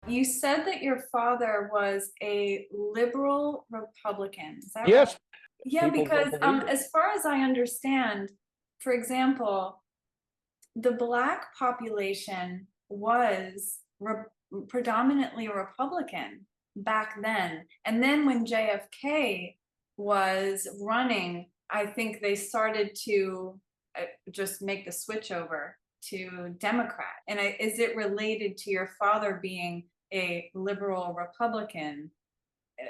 You said that your father was a liberal Republican. Is that right? Yes, Yeah, people don't because believe it. as far as I understand, for example, the Black population was predominantly Republican back then. And then when JFK was running, I think they started to just make the switch over to Democrat. And is it related to your father being a liberal Republican? Uh,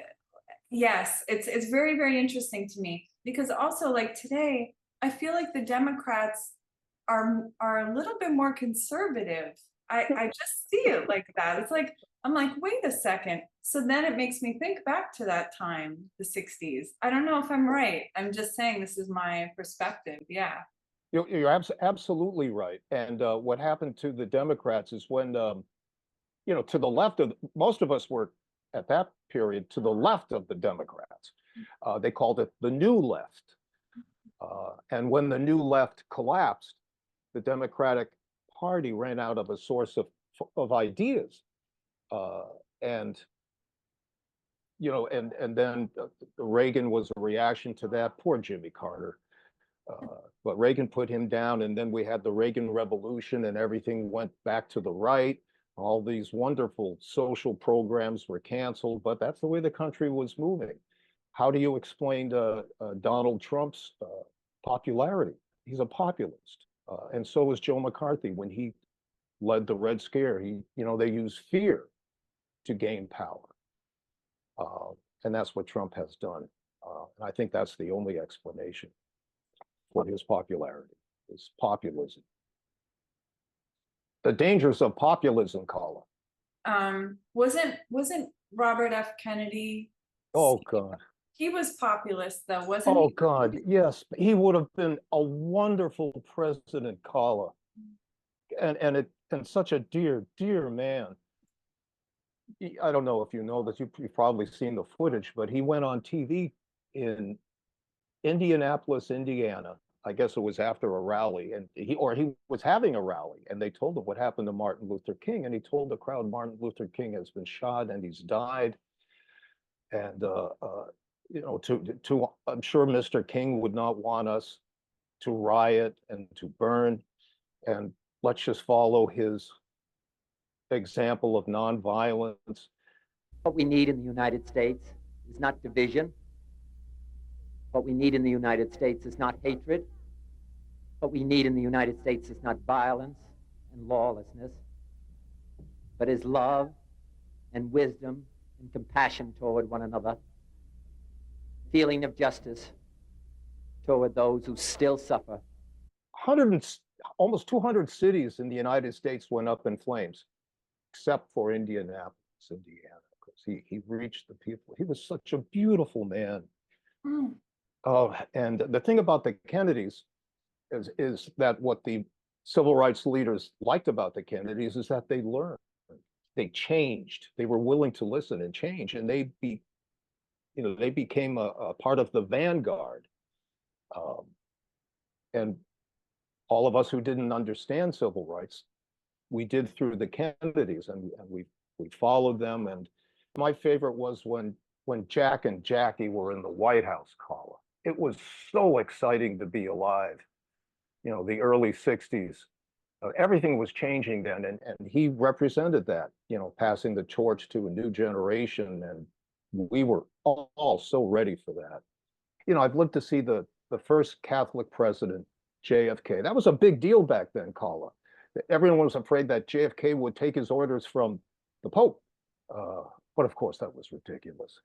Yes, it's very, very interesting to me because also like today, I feel like the Democrats are a little bit more conservative. I just see it like that. It's like I'm like, wait a second. So then it makes me think back to that time, the 60s. I don't know if I'm right. I'm just saying this is my perspective. Yeah. You're absolutely right. And what happened to the Democrats is when, to the left of most of us were at that period to the left of the Democrats. They called it the New Left. And when the New Left collapsed, the Democratic Party ran out of a source of ideas. Uh, and and then Reagan was a reaction to that. Poor Jimmy Carter. But Reagan put him down, and then we had the Reagan Revolution, and everything went back to the right. All these wonderful social programs were canceled, but that's the way the country was moving. How do you explain Donald Trump's popularity? He's a populist, and so was Joe McCarthy when he led the Red Scare. They used fear to gain power, uh, and that's what Trump has done. And I think that's the only explanation for his popularity, is populism. The dangers of populism, Colin. Wasn't Robert F. Kennedy? Oh God. He was populist though, wasn't Oh he? God. Yes, he would have been a wonderful president, Colin, and such a dear man. I don't know if you know this. You've probably seen the footage, but he went on TV in Indianapolis, Indiana. I guess it was after a rally, and he was having a rally, and they told him what happened to Martin Luther King, and he told the crowd Martin Luther King has been shot and he's died, and to I'm sure Mr. King would not want us to riot and to burn, and let's just follow his example of nonviolence. What we need in the United States is not division. What we need in the United States is not hatred. What we need in the United States is not violence and lawlessness, but is love and wisdom and compassion toward one another, feeling of justice toward those who still suffer. Almost 200 cities in the United States went up in flames, except for Indianapolis, Indiana, because he reached the people. He was such a beautiful man. Mm. Oh, and the thing about the Kennedys is that what the civil rights leaders liked about the Kennedys is that they learned, they changed, they were willing to listen and change, and they became a part of the vanguard. And all of us who didn't understand civil rights, we did through the Kennedys, and we followed them. And my favorite was when Jack and Jackie were in the White House, Carla. It was so exciting to be alive. The early 60s. Everything was changing then, and he represented that, passing the torch to a new generation, and we were all so ready for that. I've lived to see the first Catholic president, JFK. That was a big deal back then, Carla. Everyone was afraid that JFK would take his orders from the Pope. But of course, that was ridiculous.